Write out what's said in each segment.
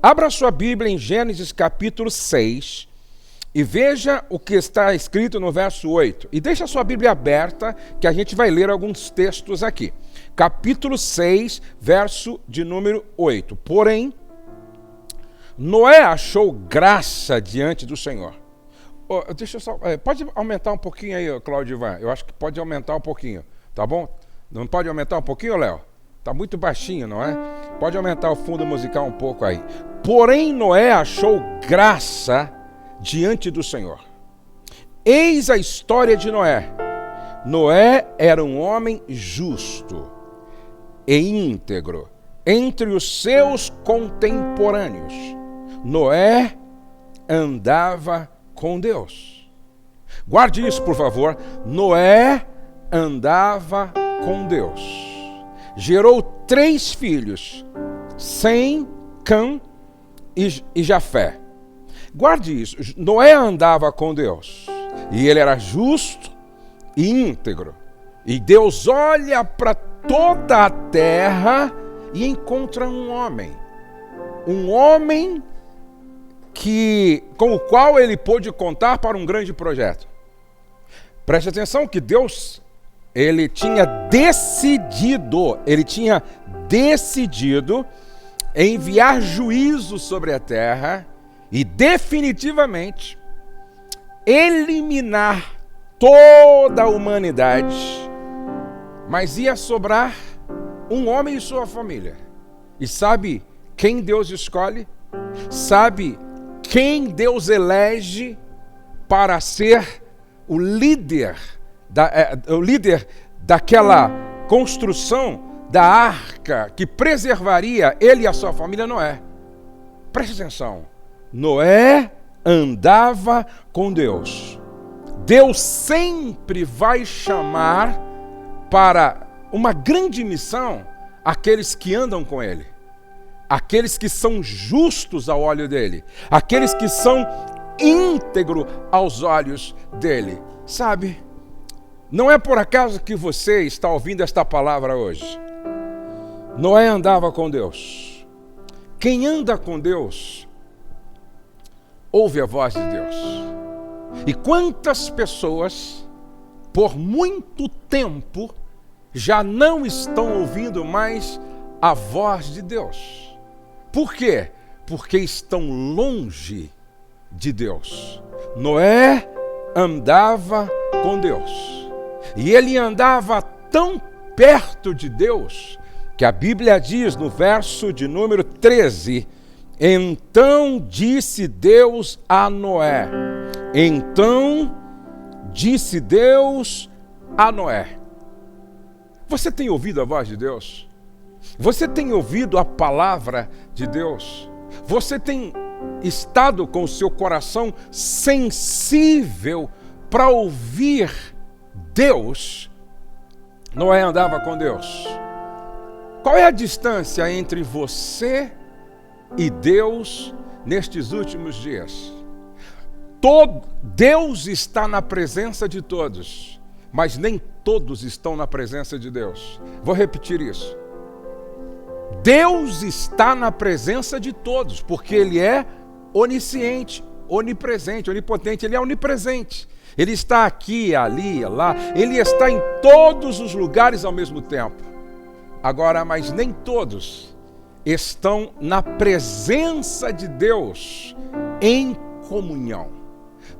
Abra sua Bíblia em Gênesis capítulo 6 e veja o que está escrito no verso 8. E deixa a sua Bíblia aberta que a gente vai ler alguns textos aqui. Capítulo 6, verso de número 8. Porém, Noé achou graça diante do Senhor. Deixa eu só, pode aumentar um pouquinho aí, Cláudio Ivan? Eu acho que pode aumentar um pouquinho, tá bom? Não pode aumentar um pouquinho, Léo? Tá muito baixinho, não é? Pode aumentar o fundo musical um pouco aí. Porém, Noé achou graça diante do Senhor. Eis a história de Noé. Noé era um homem justo e íntegro entre os seus contemporâneos. Noé andava com Deus. Guarde isso, por favor. Noé andava com Deus. Gerou 3 filhos, Sem, Cã e Jafé. Guarde isso. Noé andava com Deus. E ele era justo e íntegro. E Deus olha para toda a terra e encontra um homem. Um homem com o qual ele pôde contar para um grande projeto. Preste atenção que Deus, ele tinha decidido enviar juízo sobre a terra e definitivamente eliminar toda a humanidade, mas ia sobrar um homem e sua família. E sabe quem Deus escolhe? Sabe quem Deus elege para ser o líder daquela construção da arca que preservaria ele e a sua família? Noé. Preste atenção. Noé andava com Deus. Deus sempre vai chamar para uma grande missão aqueles que andam com ele. Aqueles que são justos ao olho dele. Aqueles que são íntegros aos olhos dele. Sabe, não é por acaso que você está ouvindo esta palavra hoje. Noé andava com Deus. Quem anda com Deus, ouve a voz de Deus. E quantas pessoas, por muito tempo, já não estão ouvindo mais a voz de Deus. Por quê? Porque estão longe de Deus. Noé andava com Deus. E ele andava tão perto de Deus que a Bíblia diz no verso de número 13: então disse Deus a Noé. Então disse Deus a Noé. Você tem ouvido a voz de Deus? Você tem ouvido a palavra de Deus? Você tem estado com o seu coração sensível para ouvir Deus? Noé andava com Deus. Qual é a distância entre você e Deus nestes últimos dias? Deus está na presença de todos, mas nem todos estão na presença de Deus. Vou repetir isso. Deus está na presença de todos, porque Ele é onisciente, onipresente, onipotente, Ele é onipresente. Ele está aqui, ali, lá, Ele está em todos os lugares ao mesmo tempo. Agora, mas nem todos estão na presença de Deus em comunhão.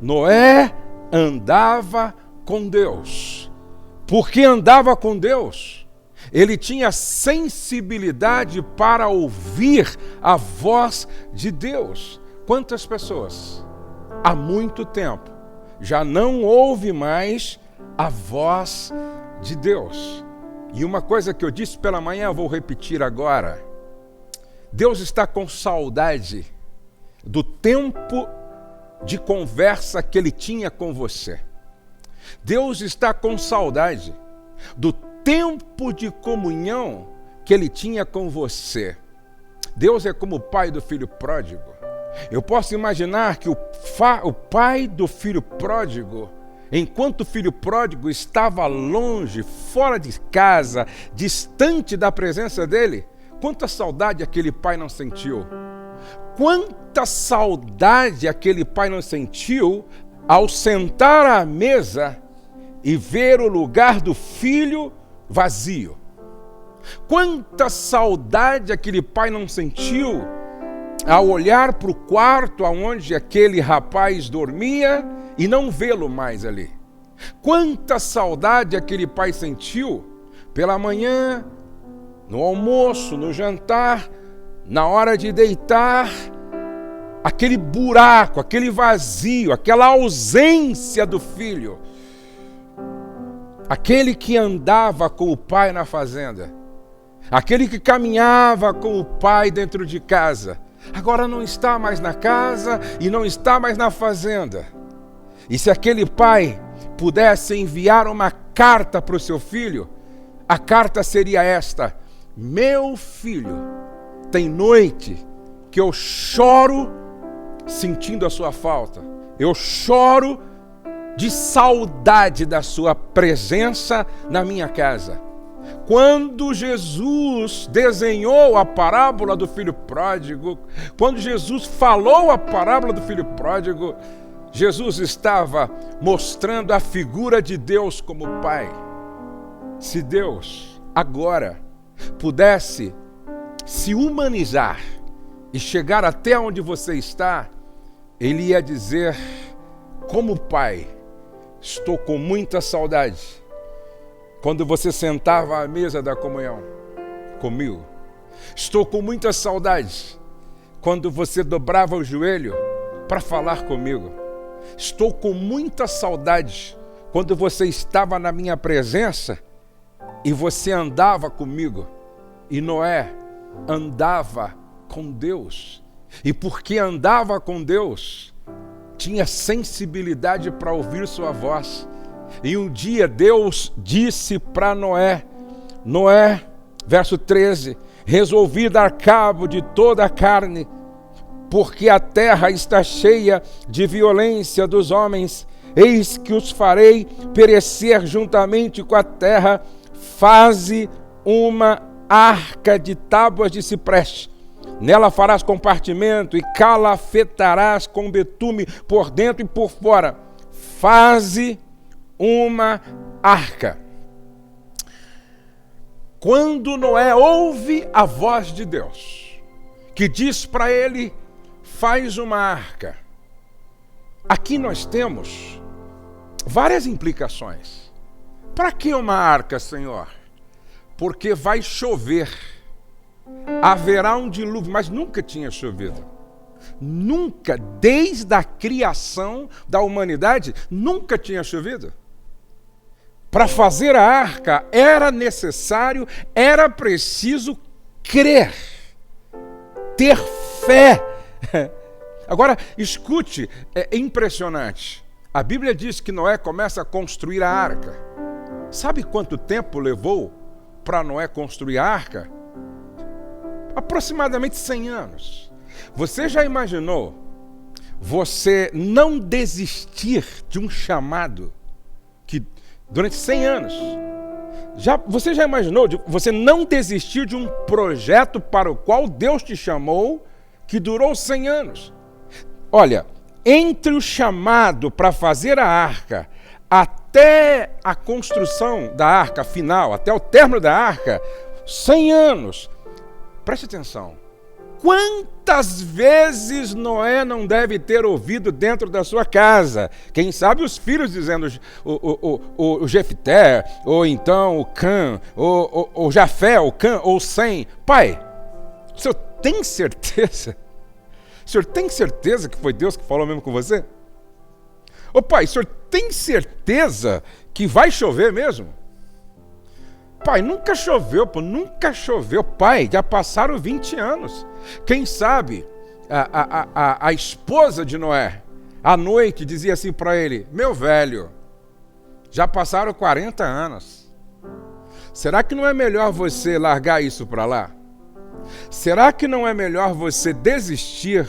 Noé andava com Deus. Porque andava com Deus, ele tinha sensibilidade para ouvir a voz de Deus. Quantas pessoas, há muito tempo, já não ouve mais a voz de Deus? E uma coisa que eu disse pela manhã, eu vou repetir agora. Deus está com saudade do tempo de conversa que Ele tinha com você. Deus está com saudade do tempo de comunhão que Ele tinha com você. Deus é como o pai do filho pródigo. Eu posso imaginar que o pai do filho pródigo, enquanto o filho pródigo estava longe, fora de casa, distante da presença dele, quanta saudade aquele pai não sentiu. Quanta saudade aquele pai não sentiu ao sentar à mesa e ver o lugar do filho vazio. Quanta saudade aquele pai não sentiu ao olhar para o quarto onde aquele rapaz dormia e não vê-lo mais ali. Quanta saudade aquele pai sentiu pela manhã, no almoço, no jantar, na hora de deitar, aquele buraco, aquele vazio, aquela ausência do filho. Aquele que andava com o pai na fazenda, aquele que caminhava com o pai dentro de casa, agora não está mais na casa e não está mais na fazenda. E se aquele pai pudesse enviar uma carta para o seu filho, a carta seria esta: meu filho, tem noite que eu choro sentindo a sua falta. Eu choro de saudade da sua presença na minha casa. Quando Jesus desenhou a parábola do filho pródigo, quando Jesus falou a parábola do filho pródigo, Jesus estava mostrando a figura de Deus como Pai. Se Deus agora pudesse se humanizar e chegar até onde você está, Ele ia dizer: como Pai, estou com muita saudade quando você sentava à mesa da comunhão comigo. Estou com muita saudade quando você dobrava o joelho para falar comigo. Estou com muita saudade quando você estava na minha presença e você andava comigo. E Noé andava com Deus. E porque andava com Deus, tinha sensibilidade para ouvir sua voz. E um dia Deus disse para Noé, verso 13, resolvi dar cabo de toda a carne, porque a terra está cheia de violência dos homens, eis que os farei perecer juntamente com a terra, faze uma arca de tábuas de cipreste, nela farás compartimento e calafetarás com betume por dentro e por fora, faze uma arca. Quando Noé ouve a voz de Deus, que diz para ele, faz uma arca, aqui nós temos várias implicações. Para que uma arca, Senhor? Porque vai chover, haverá um dilúvio, mas nunca tinha chovido. Nunca, desde a criação da humanidade, nunca tinha chovido. Para fazer a arca era necessário, era preciso crer, ter fé. Agora, escute, é impressionante. A Bíblia diz que Noé começa a construir a arca. Sabe quanto tempo levou para Noé construir a arca? Aproximadamente 100 anos. Você já imaginou você não desistir de um chamado que durante 100 anos? Você já imaginou você não desistir de um projeto para o qual Deus te chamou, que durou 100 anos? Olha, entre o chamado para fazer a arca até a construção da arca final, até o término da arca, 100 anos. Preste atenção. Quantas vezes Noé não deve ter ouvido dentro da sua casa? Quem sabe os filhos dizendo, o Jefté, ou então o Cã, ou Jafé, o Cã, ou Sem. Pai, o senhor tem certeza? O senhor tem certeza que foi Deus que falou mesmo com você? Ô pai, o senhor tem certeza que vai chover mesmo? Pai, nunca choveu, pô, nunca choveu. Pai, já passaram 20 anos. Quem sabe a esposa de Noé, à noite, dizia assim para ele, meu velho, já passaram 40 anos. Será que não é melhor você largar isso para lá? Será que não é melhor você desistir?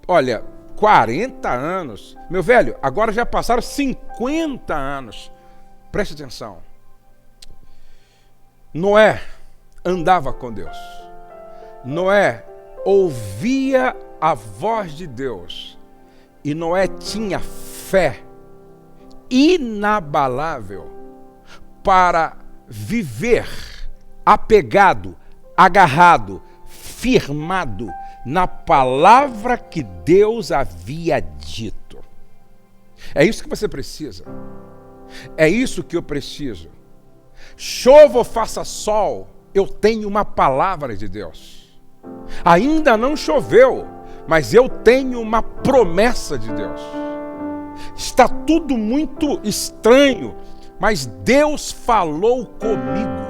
Olha, 40 anos. Meu velho, agora já passaram 50 anos. Preste atenção. Noé andava com Deus. Noé ouvia a voz de Deus e Noé tinha fé inabalável para viver apegado, agarrado, firmado na palavra que Deus havia dito. É isso que você precisa. É isso que eu preciso. Chova ou faça sol, eu tenho uma palavra de Deus. Ainda não choveu, mas eu tenho uma promessa de Deus. Está tudo muito estranho, mas Deus falou comigo.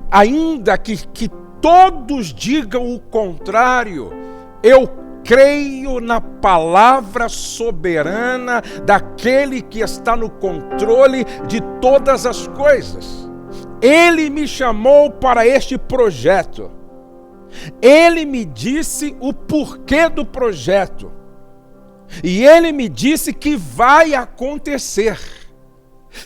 Ainda que todos digam o contrário, eu creio na palavra soberana daquele que está no controle de todas as coisas. Ele me chamou para este projeto. Ele me disse o porquê do projeto. E ele me disse que vai acontecer.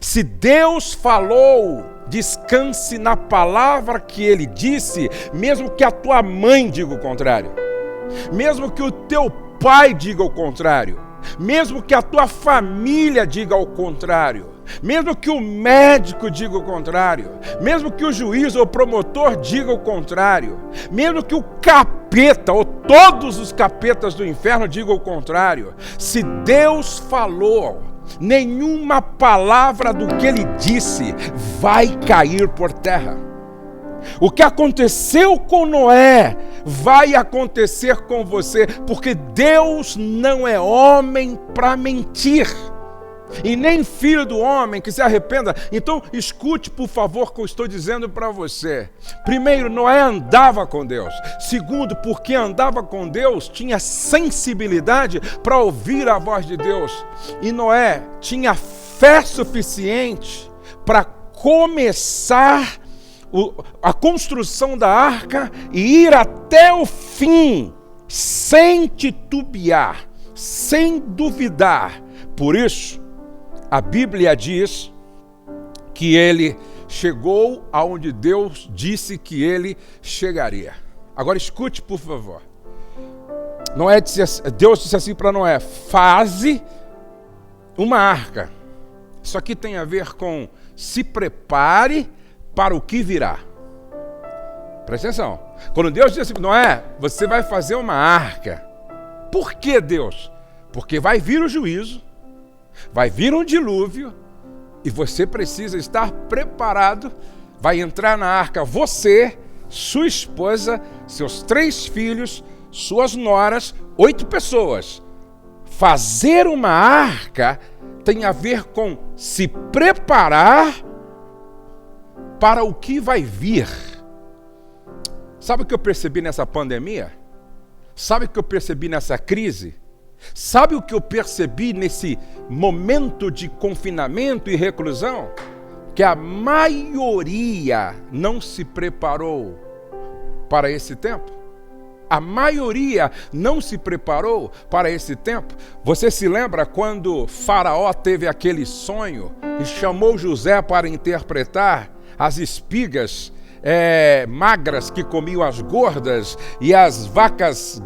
Se Deus falou, descanse na palavra que ele disse, mesmo que a tua mãe diga o contrário. Mesmo que o teu pai diga o contrário. Mesmo que a tua família diga o contrário. Mesmo que o médico diga o contrário. Mesmo que o juiz ou o promotor diga o contrário. Mesmo que o capeta ou todos os capetas do inferno digam o contrário. Se Deus falou, nenhuma palavra do que ele disse vai cair por terra. O que aconteceu com Noé vai acontecer com você, porque Deus não é homem para mentir, e nem filho do homem que se arrependa. Então escute, por favor, o que eu estou dizendo para você. Primeiro, Noé andava com Deus. Segundo, porque andava com Deus, tinha sensibilidade para ouvir a voz de Deus. E Noé tinha fé suficiente para começar a construção da arca e ir até o fim, sem titubear, sem duvidar. Por isso, a Bíblia diz que ele chegou aonde Deus disse que ele chegaria. Agora escute, por favor. Deus disse assim para Noé: faze uma arca. Isso aqui tem a ver com se prepare para o que virá. Presta atenção. Quando Deus disse assim: Noé, você vai fazer uma arca. Por que, Deus? Porque vai vir o juízo, vai vir um dilúvio, e você precisa estar preparado. Vai entrar na arca você, sua esposa, seus 3 filhos, suas noras, 8 pessoas. Fazer uma arca tem a ver com se preparar para o que vai vir. Sabe o que eu percebi nessa pandemia? Sabe o que eu percebi nessa crise? Sabe o que eu percebi nesse momento de confinamento e reclusão? Que a maioria não se preparou para esse tempo. A maioria não se preparou para esse tempo. Você se lembra quando Faraó teve aquele sonho e chamou José para interpretar as espigas magras que comiam as gordas e as vacas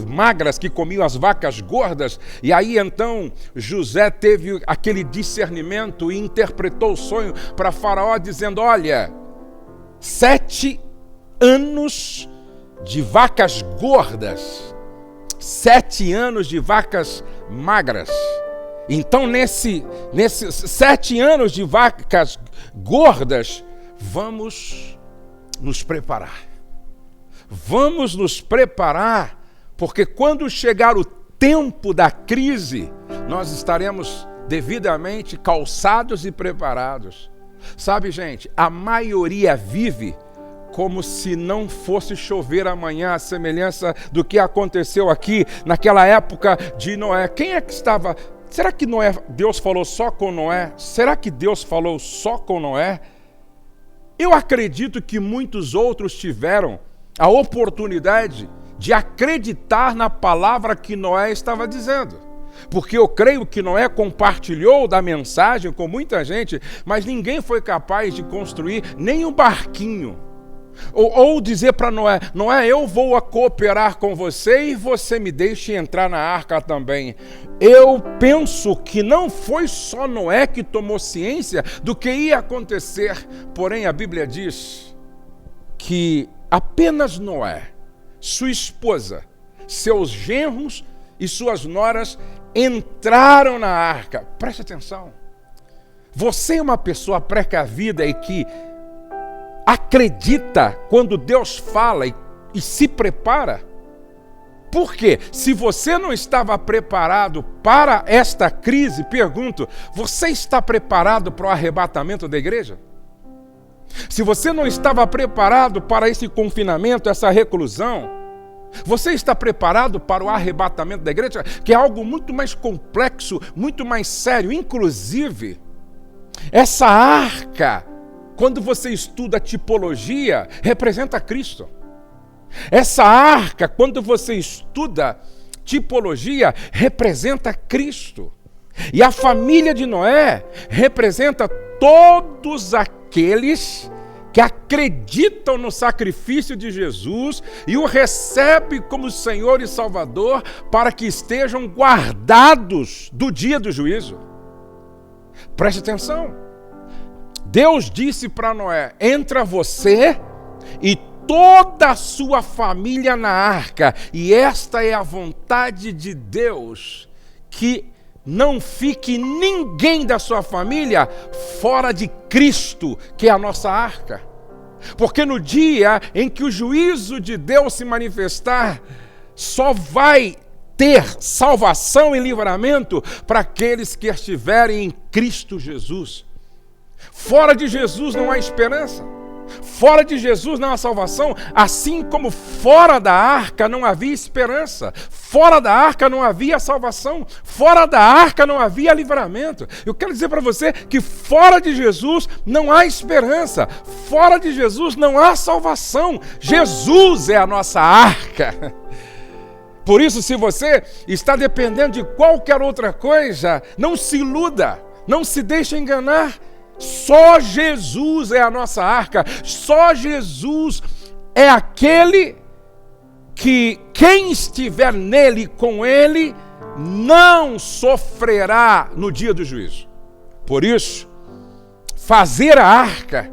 magras que comiam as vacas gordas? E aí então José teve aquele discernimento e interpretou o sonho para Faraó dizendo: olha, 7 anos de vacas gordas, 7 anos de vacas magras. Então nesses 7 anos de vacas gordas, vamos nos preparar. Vamos nos preparar, porque quando chegar o tempo da crise, nós estaremos devidamente calçados e preparados. Sabe, gente, a maioria vive como se não fosse chover amanhã, a semelhança do que aconteceu aqui naquela época de Noé. Quem é que estava? Será que Deus falou só com Noé? Será que Deus falou só com Noé? Eu acredito que muitos outros tiveram a oportunidade de acreditar na palavra que Noé estava dizendo. Porque eu creio que Noé compartilhou da mensagem com muita gente, mas ninguém foi capaz de construir nem um barquinho. Ou dizer para Noé, Noé, eu vou cooperar com você e você me deixe entrar na arca também. Eu penso que não foi só Noé que tomou ciência do que ia acontecer, porém a Bíblia diz que apenas Noé, sua esposa, seus genros e suas noras entraram na arca. Preste atenção. Você é uma pessoa precavida e que acredita quando Deus fala e se prepara? Por quê? Se você não estava preparado para esta crise, pergunto, você está preparado para o arrebatamento da igreja? Se você não estava preparado para esse confinamento, essa reclusão, você está preparado para o arrebatamento da igreja? Que é algo muito mais complexo, muito mais sério. Inclusive, essa arca, quando você estuda a tipologia, representa Cristo. Essa arca, quando você estuda tipologia, representa Cristo. E a família de Noé representa todos aqueles que acreditam no sacrifício de Jesus e o recebem como Senhor e Salvador para que estejam guardados do dia do juízo. Preste atenção. Deus disse para Noé, entra você e toda a sua família na arca. E esta é a vontade de Deus, que não fique ninguém da sua família fora de Cristo, que é a nossa arca. Porque no dia em que o juízo de Deus se manifestar, só vai ter salvação e livramento para aqueles que estiverem em Cristo Jesus. Fora de Jesus não há esperança. Fora de Jesus não há salvação, assim como fora da arca não havia esperança, fora da arca não havia salvação, fora da arca não havia livramento. Eu quero dizer para você que fora de Jesus não há esperança, fora de Jesus não há salvação. Jesus é a nossa arca. Por isso, se você está dependendo de qualquer outra coisa, não se iluda, não se deixe enganar. Só Jesus é a nossa arca, só Jesus é aquele que quem estiver nele, com ele, não sofrerá no dia do juízo. Por isso, fazer a arca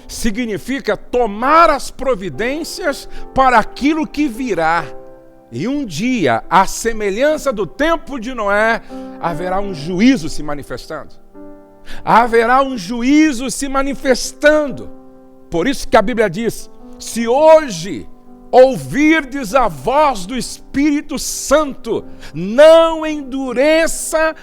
significa tomar as providências para aquilo que virá. E um dia, à semelhança do tempo de Noé, haverá um juízo se manifestando. Haverá um juízo se manifestando. Por isso que a Bíblia diz, se hoje ouvirdes a voz do Espírito Santo, não endureça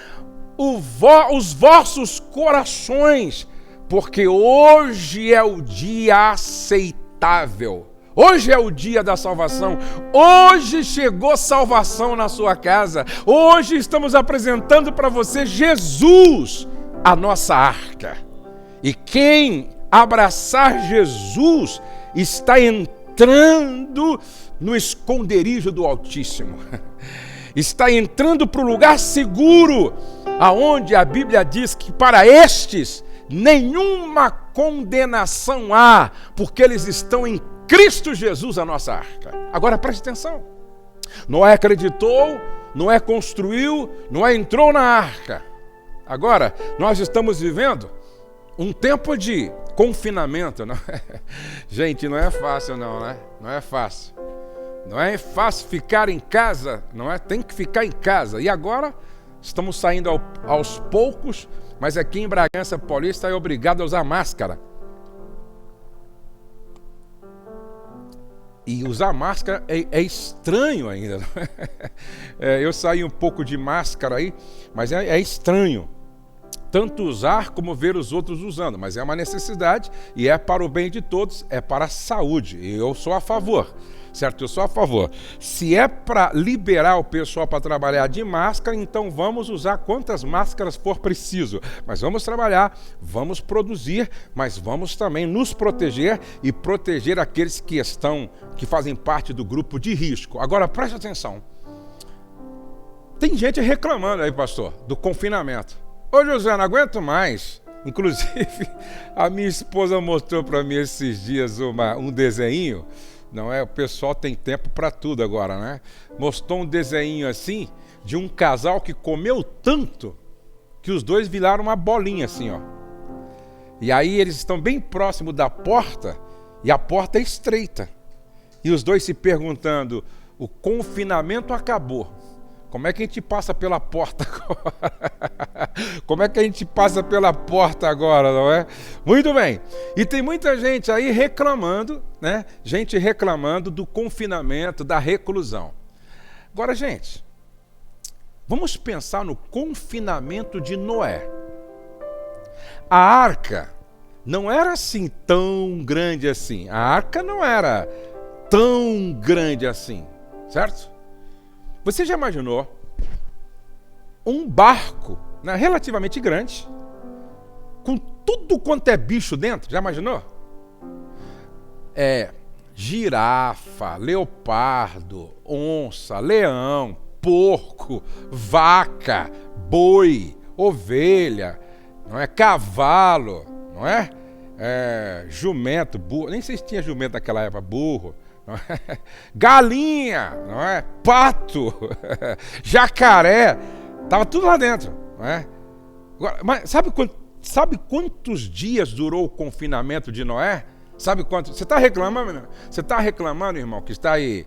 os vossos corações, porque hoje é o dia aceitável. Hoje é o dia da salvação. Hoje chegou salvação na sua casa. Hoje estamos apresentando para você Jesus, a nossa arca. E quem abraçar Jesus está entrando no esconderijo do Altíssimo. Está entrando para o lugar seguro, aonde a Bíblia diz que para estes nenhuma condenação há, porque eles estão em Cristo Jesus, a nossa arca. Agora preste atenção. Noé acreditou, Noé construiu, Noé entrou na arca. Agora, nós estamos vivendo um tempo de confinamento. Não é? Gente, não é fácil não, né? Não é fácil. Não é fácil ficar em casa, não é? Tem que ficar em casa. E agora, estamos saindo aos poucos, mas aqui em Bragança Paulista é obrigado a usar máscara. E usar máscara é estranho ainda. Eu saí um pouco de máscara aí, mas é estranho. Tanto usar como ver os outros usando. Mas é uma necessidade e é para o bem de todos, é para a saúde. E eu sou a favor, certo? Eu sou a favor. Se é para liberar o pessoal para trabalhar de máscara, então vamos usar quantas máscaras for preciso. Mas vamos trabalhar, vamos produzir, mas vamos também nos proteger e proteger aqueles que fazem parte do grupo de risco. Agora, preste atenção. Tem gente reclamando aí, pastor, do confinamento. Ô José, não aguento mais. Inclusive, a minha esposa mostrou para mim esses dias um desenho, não é? O pessoal tem tempo para tudo agora, né? Mostrou um desenho assim, de um casal que comeu tanto, que os dois viraram uma bolinha assim, ó. E aí eles estão bem próximos da porta, e a porta é estreita. E os dois se perguntando, o confinamento acabou. Como é que a gente passa pela porta agora? Como é que a gente passa pela porta agora, não é? Muito bem. E tem muita gente aí reclamando, né? Gente reclamando do confinamento, da reclusão. Agora, gente, vamos pensar no confinamento de Noé. A arca não era assim tão grande assim. A arca não era tão grande assim, certo? Você já imaginou um barco, né, relativamente grande, com tudo quanto é bicho dentro? Já imaginou? Girafa, leopardo, onça, leão, porco, vaca, boi, ovelha, não é? Cavalo, não é? Jumento, burro, nem sei se tinha jumento naquela época, burro. Não é? Galinha, não é? Pato, jacaré, estava tudo lá dentro, não é? Agora, mas sabe quantos dias durou o confinamento de Noé? Sabe quanto? Você está reclamando? Você está reclamando, irmão, que está aí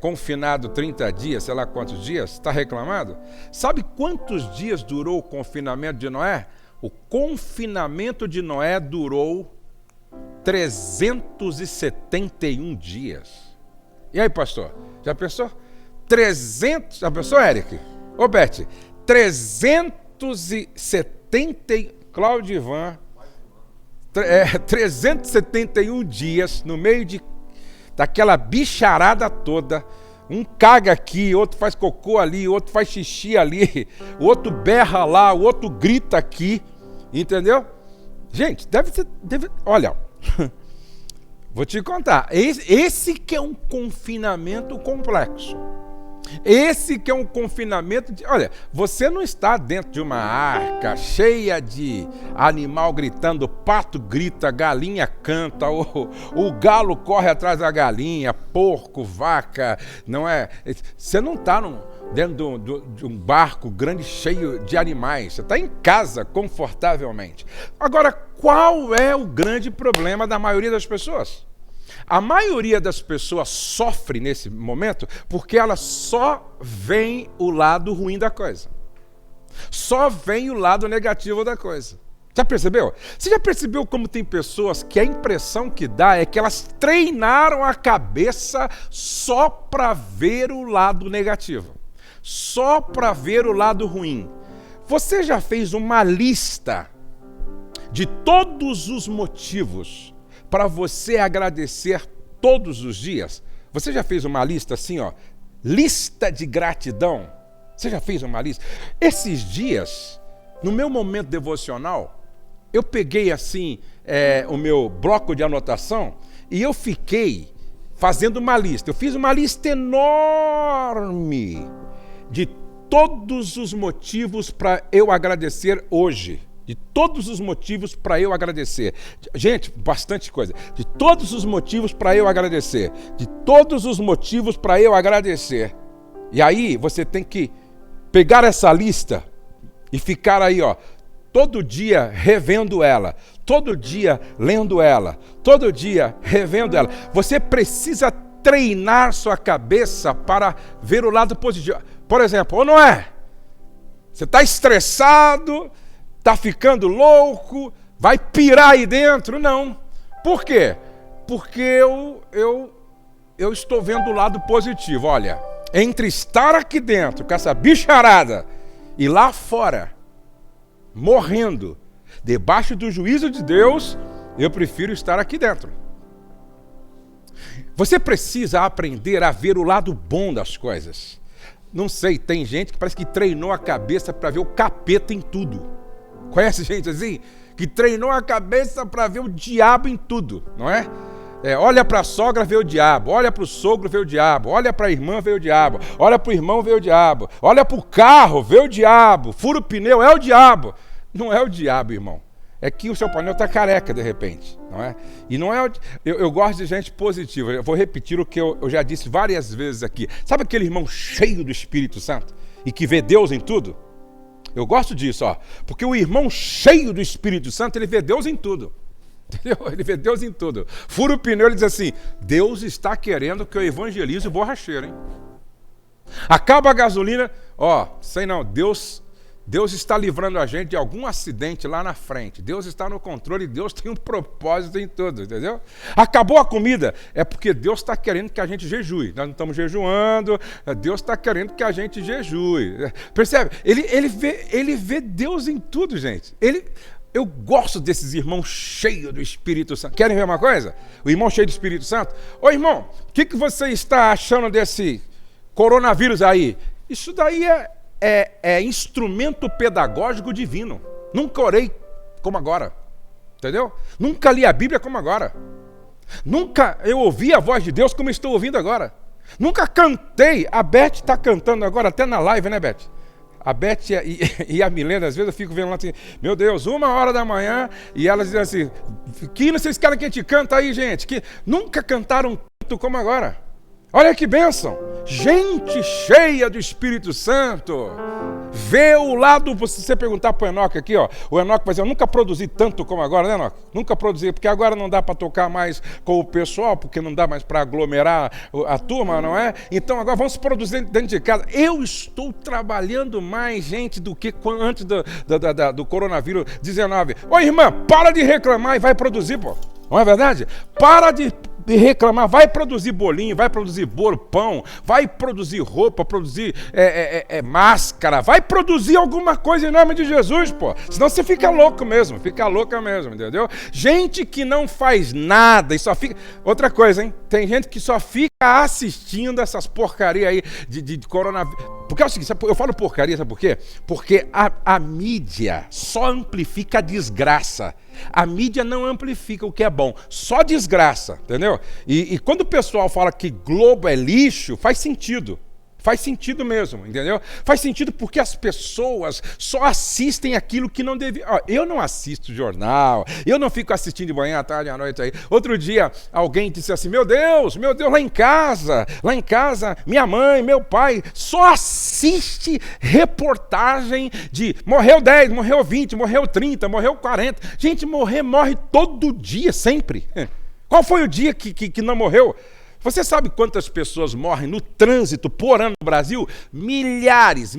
confinado 30 dias, sei lá quantos dias? Está reclamando? Sabe quantos dias durou o confinamento de Noé? O confinamento de Noé durou 371 dias. E aí, pastor? Já pensou? 300... Já pensou, Eric? Ô, Beth, 370... Cláudio Ivan... 371 dias no meio daquela bicharada toda. Um caga aqui, outro faz cocô ali, outro faz xixi ali, o outro berra lá, o outro grita aqui. Entendeu? Gente, olha... Vou te contar, esse que é um confinamento complexo. Esse que é um confinamento olha, você não está dentro de uma arca cheia de animal gritando, pato grita, galinha canta, o galo corre atrás da galinha, porco, vaca, não é? Você não está dentro de um barco grande cheio de animais, você está em casa confortavelmente. Agora, qual é o grande problema da maioria das pessoas? A maioria das pessoas sofre nesse momento porque ela só vê o lado ruim da coisa. Só vê o lado negativo da coisa. Já percebeu? Você já percebeu como tem pessoas que a impressão que dá é que elas treinaram a cabeça só para ver o lado negativo? Só para ver o lado ruim. Você já fez uma lista de todos os motivos para você agradecer todos os dias? Você já fez uma lista assim, ó, lista de gratidão? Você já fez uma lista? Esses dias, no meu momento devocional, eu peguei assim o meu bloco de anotação e eu fiquei fazendo uma lista. Eu fiz uma lista enorme de todos os motivos para eu agradecer hoje. De todos os motivos para eu agradecer. Gente, bastante coisa. De todos os motivos para eu agradecer. De todos os motivos para eu agradecer. E aí você tem que pegar essa lista e ficar aí, ó, todo dia revendo ela. Todo dia lendo ela. Todo dia revendo ela. Você precisa treinar sua cabeça para ver o lado positivo. Por exemplo, ou não é? Você está estressado... Está ficando louco, vai pirar aí dentro? Não. Por quê? Porque eu estou vendo o lado positivo. Olha, entre estar aqui dentro com essa bicharada e lá fora, morrendo, debaixo do juízo de Deus, eu prefiro estar aqui dentro. Você precisa aprender a ver o lado bom das coisas. Não sei, tem gente que parece que treinou a cabeça para ver o capeta em tudo. Conhece gente assim? Que treinou a cabeça para ver o diabo em tudo, não é? Olha para a sogra, vê o diabo. Olha para o sogro, vê o diabo. Olha para a irmã, vê o diabo. Olha para o irmão, vê o diabo. Olha para o carro, vê o diabo. Fura o pneu, é o diabo. Não é o diabo, irmão. é que o seu painel está careca de repente, não é? E não é. Eu gosto de gente positiva. Eu vou repetir o que eu já disse várias vezes aqui. Sabe aquele irmão cheio do Espírito Santo e que vê Deus em tudo? Eu gosto disso, ó. Porque o irmão cheio do Espírito Santo, ele vê Deus em tudo. Entendeu? Ele vê Deus em tudo. Fura o pneu, ele diz assim: Deus está querendo que eu evangelize o borracheiro, hein? Acaba a gasolina, ó, sei não, Deus está livrando a gente de algum acidente lá na frente. Deus está no controle, Deus tem um propósito em tudo, entendeu? Acabou a comida, é porque Deus está querendo que a gente jejue. Nós não estamos jejuando, Deus está querendo que a gente jejue. Percebe? Ele vê Deus em tudo, gente. Eu gosto desses irmãos cheios do Espírito Santo. Querem ver uma coisa? O irmão cheio do Espírito Santo. Ô irmão, o que você está achando desse coronavírus aí? Isso daí é instrumento pedagógico divino. Nunca orei como agora, entendeu? Nunca li a Bíblia como agora. Nunca eu ouvi a voz de Deus como estou ouvindo agora. Nunca cantei. A Beth está cantando agora, até na live, né, Beth? A Beth e a Milena, às vezes eu fico vendo lá assim, meu Deus, 1h da manhã, e elas dizem assim, que vocês querem que a gente canta aí, gente? Que nunca cantaram tanto como agora. Olha que bênção! Gente cheia do Espírito Santo. Vê o lado, se você perguntar para o Enoque aqui, ó, o Enoque vai dizer, eu nunca produzi tanto como agora, né, Enoque? Nunca produzi, porque agora não dá para tocar mais com o pessoal, porque não dá mais para aglomerar a turma, não é? Então agora vamos produzir dentro de casa. Eu estou trabalhando mais, gente, do que antes do coronavírus 19. Ô irmã, para de reclamar e vai produzir, pô. Não é verdade? Para de reclamar, vai produzir bolinho, vai produzir bolo, pão, vai produzir roupa, produzir máscara, vai produzir alguma coisa em nome de Jesus, pô. Senão você fica louco mesmo, fica louca mesmo, entendeu? Gente que não faz nada e só fica... Outra coisa, hein? Tem gente que só fica assistindo essas porcarias aí de coronavírus. Porque é o seguinte, eu falo porcaria, sabe por quê? Porque a mídia só amplifica a desgraça. A mídia não amplifica o que é bom, só desgraça, entendeu? E quando o pessoal fala que Globo é lixo, faz sentido. Faz sentido mesmo, entendeu? Faz sentido porque as pessoas só assistem aquilo que não deviam. Eu não assisto jornal, eu não fico assistindo de manhã, à tarde, à noite aí. Outro dia, alguém disse assim, meu Deus, lá em casa, minha mãe, meu pai, só assiste reportagem de morreu 10, morreu 20, morreu 30, morreu 40. Gente, morre todo dia, sempre. Qual foi o dia que não morreu? Você sabe quantas pessoas morrem no trânsito por ano no Brasil? Milhares.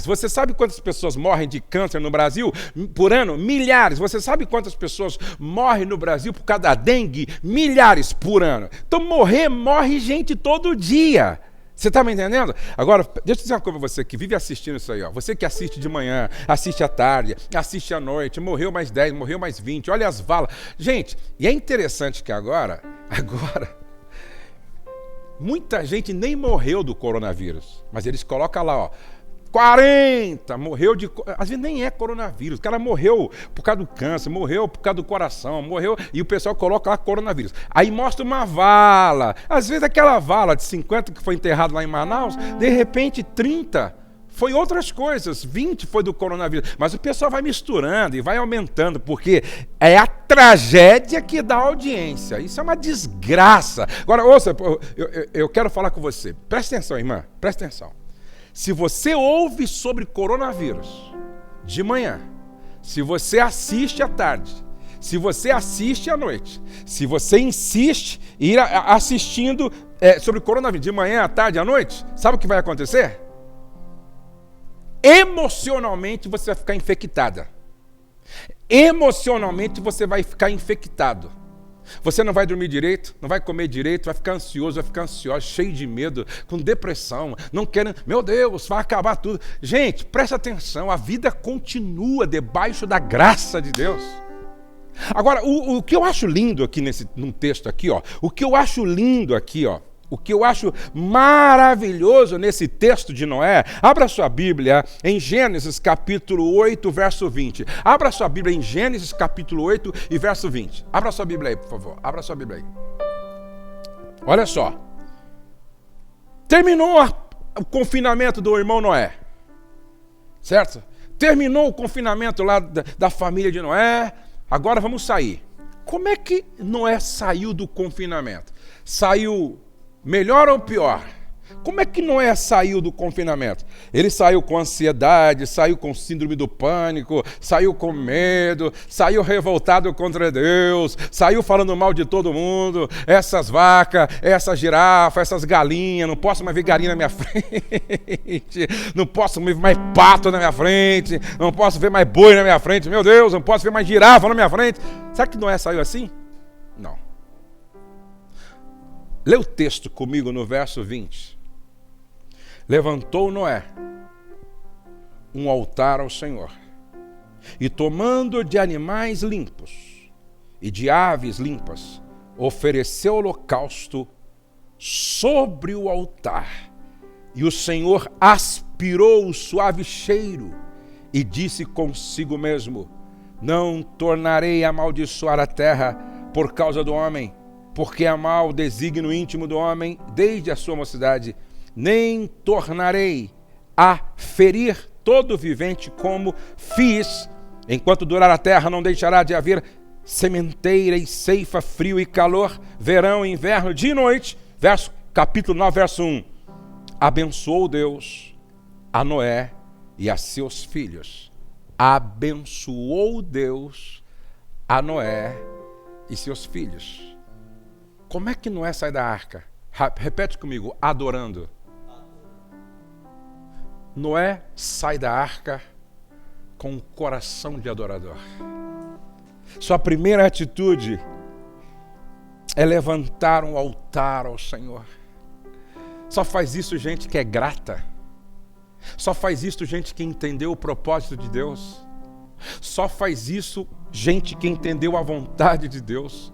Você sabe quantas pessoas morrem de câncer no Brasil por ano? Milhares. Você sabe quantas pessoas morrem no Brasil por causa da dengue? Milhares por ano. Então morre gente todo dia. Você está me entendendo? Agora, deixa eu dizer uma coisa para você que vive assistindo isso aí. Ó. Você que assiste de manhã, assiste à tarde, assiste à noite, morreu mais 10, morreu mais 20, olha as valas. Gente, e é interessante que agora... Muita gente nem morreu do coronavírus, mas eles colocam lá, ó, 40, morreu de... Às vezes nem é coronavírus, o cara morreu por causa do câncer, morreu por causa do coração, morreu, e o pessoal coloca lá coronavírus. Aí mostra uma vala, às vezes aquela vala de 50 que foi enterrada lá em Manaus, de repente 30 foi outras coisas, 20 foi do coronavírus, mas o pessoal vai misturando e vai aumentando, porque é a tragédia que dá audiência, isso é uma desgraça. Agora, ouça, eu quero falar com você, presta atenção, irmã, presta atenção. Se você ouve sobre coronavírus de manhã, se você assiste à tarde, se você assiste à noite, se você insiste em ir assistindo sobre coronavírus de manhã, à tarde, à noite, sabe o que vai acontecer? Emocionalmente você vai ficar infectada. Emocionalmente você vai ficar infectado. Você não vai dormir direito, não vai comer direito, vai ficar ansioso, vai ficar ansiosa, cheio de medo, com depressão, não querendo, meu Deus, vai acabar tudo. Gente, presta atenção, a vida continua debaixo da graça de Deus. Agora, o que eu acho lindo aqui num texto aqui, ó, o que eu acho lindo aqui, ó, o que eu acho maravilhoso nesse texto de Noé, abra sua Bíblia em Gênesis capítulo 8, verso 20. Abra sua Bíblia em Gênesis capítulo 8 e verso 20. Abra sua Bíblia aí, por favor. Abra sua Bíblia aí. Olha só. Terminou o confinamento do irmão Noé. Certo? Terminou o confinamento lá da família de Noé. Agora vamos sair. Como é que Noé saiu do confinamento? Saiu melhor ou pior? Como é que Noé saiu do confinamento? Ele saiu com ansiedade, saiu com síndrome do pânico, saiu com medo, saiu revoltado contra Deus, saiu falando mal de todo mundo, essas vacas, essas girafas, essas galinhas, não posso mais ver galinha na minha frente, não posso ver mais pato na minha frente, não posso ver mais boi na minha frente, meu Deus, não posso ver mais girafa na minha frente. Será que Noé saiu assim? Não. Lê o texto comigo no verso 20. Levantou Noé um altar ao Senhor, e tomando de animais limpos e de aves limpas, ofereceu holocausto sobre o altar. E o Senhor aspirou o suave cheiro e disse consigo mesmo: não tornarei a amaldiçoar a terra por causa do homem, porque é mau o desígnio íntimo do homem desde a sua mocidade. Nem tornarei a ferir todo vivente como fiz. Enquanto durar a terra, não deixará de haver sementeira e ceifa, frio e calor, verão e inverno, dia e noite. Capítulo 9, verso 1. Abençoou Deus a Noé e a seus filhos. Abençoou Deus a Noé e seus filhos. Como é que Noé sai da arca? Repete comigo, adorando. Noé sai da arca com um coração de adorador. Sua primeira atitude é levantar um altar ao Senhor. Só faz isso gente que é grata. Só faz isso gente que entendeu o propósito de Deus. Só faz isso gente que entendeu a vontade de Deus.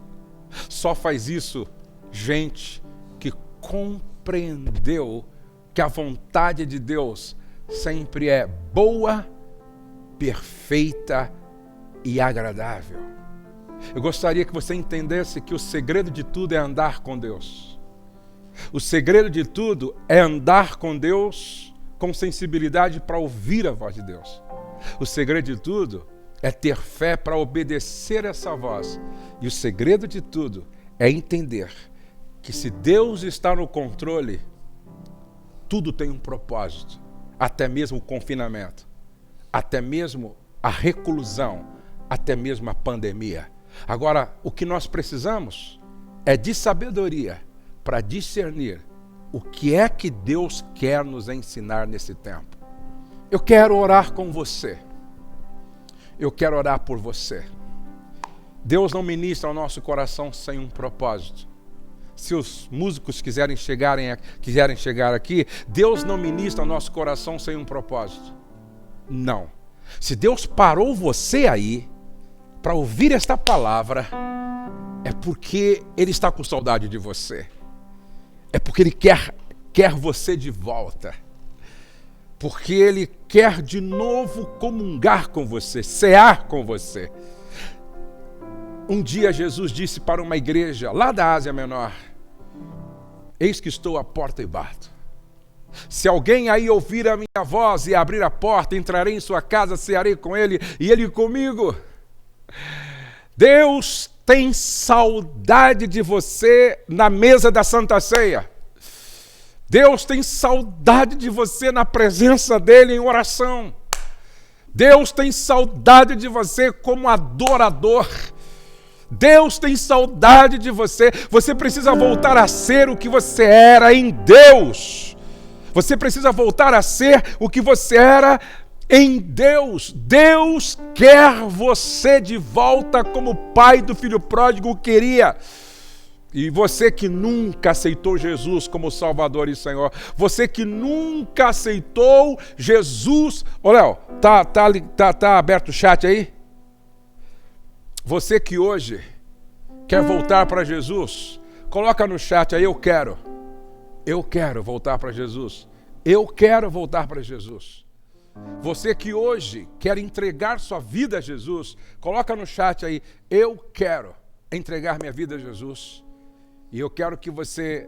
Só faz isso gente que compreendeu que a vontade de Deus sempre é boa, perfeita e agradável. Eu gostaria que você entendesse que o segredo de tudo é andar com Deus. O segredo de tudo é andar com Deus com sensibilidade para ouvir a voz de Deus. O segredo de tudo é ter fé para obedecer essa voz. E o segredo de tudo é entender que se Deus está no controle, tudo tem um propósito. Até mesmo o confinamento, até mesmo a reclusão, até mesmo a pandemia. Agora, o que nós precisamos é de sabedoria para discernir o que é que Deus quer nos ensinar nesse tempo. Eu quero orar com você. Eu quero orar por você. Deus não ministra ao nosso coração sem um propósito. Se os músicos quiserem chegar aqui, Deus não ministra ao nosso coração sem um propósito. Não. Se Deus parou você aí para ouvir esta palavra, é porque Ele está com saudade de você. É porque Ele quer você de volta. Porque Ele quer de novo comungar com você, cear com você. Um dia Jesus disse para uma igreja lá da Ásia Menor: eis que estou à porta e bato. Se alguém aí ouvir a minha voz e abrir a porta, entrarei em sua casa, cearei com ele e ele comigo. Deus tem saudade de você na mesa da Santa Ceia. Deus tem saudade de você na presença dele em oração. Deus tem saudade de você como adorador. Deus tem saudade de você. Você precisa voltar a ser o que você era em Deus. Você precisa voltar a ser o que você era em Deus. Deus quer você de volta como o pai do filho pródigo queria. E você que nunca aceitou Jesus como Salvador e Senhor, você que nunca aceitou Jesus... Ô Léo, tá aberto o chat aí? Você que hoje quer voltar para Jesus, coloca no chat aí, eu quero voltar para Jesus. Eu quero voltar para Jesus. Você que hoje quer entregar sua vida a Jesus, coloca no chat aí, eu quero entregar minha vida a Jesus. E eu quero que você,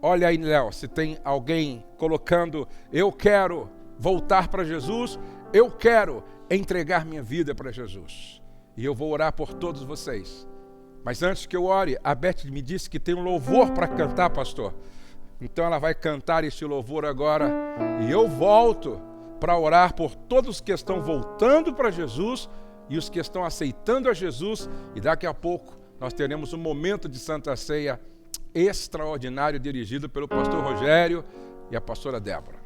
olha aí, Léo, se tem alguém colocando, eu quero voltar para Jesus, eu quero entregar minha vida para Jesus. e eu vou orar por todos vocês. Mas antes que eu ore, a Beth me disse que tem um louvor para cantar, pastor. Então ela vai cantar esse louvor agora, e eu volto para orar por todos que estão voltando para Jesus e os que estão aceitando a Jesus, e daqui a pouco nós teremos um momento de Santa Ceia extraordinário dirigido pelo pastor Rogério e a pastora Débora.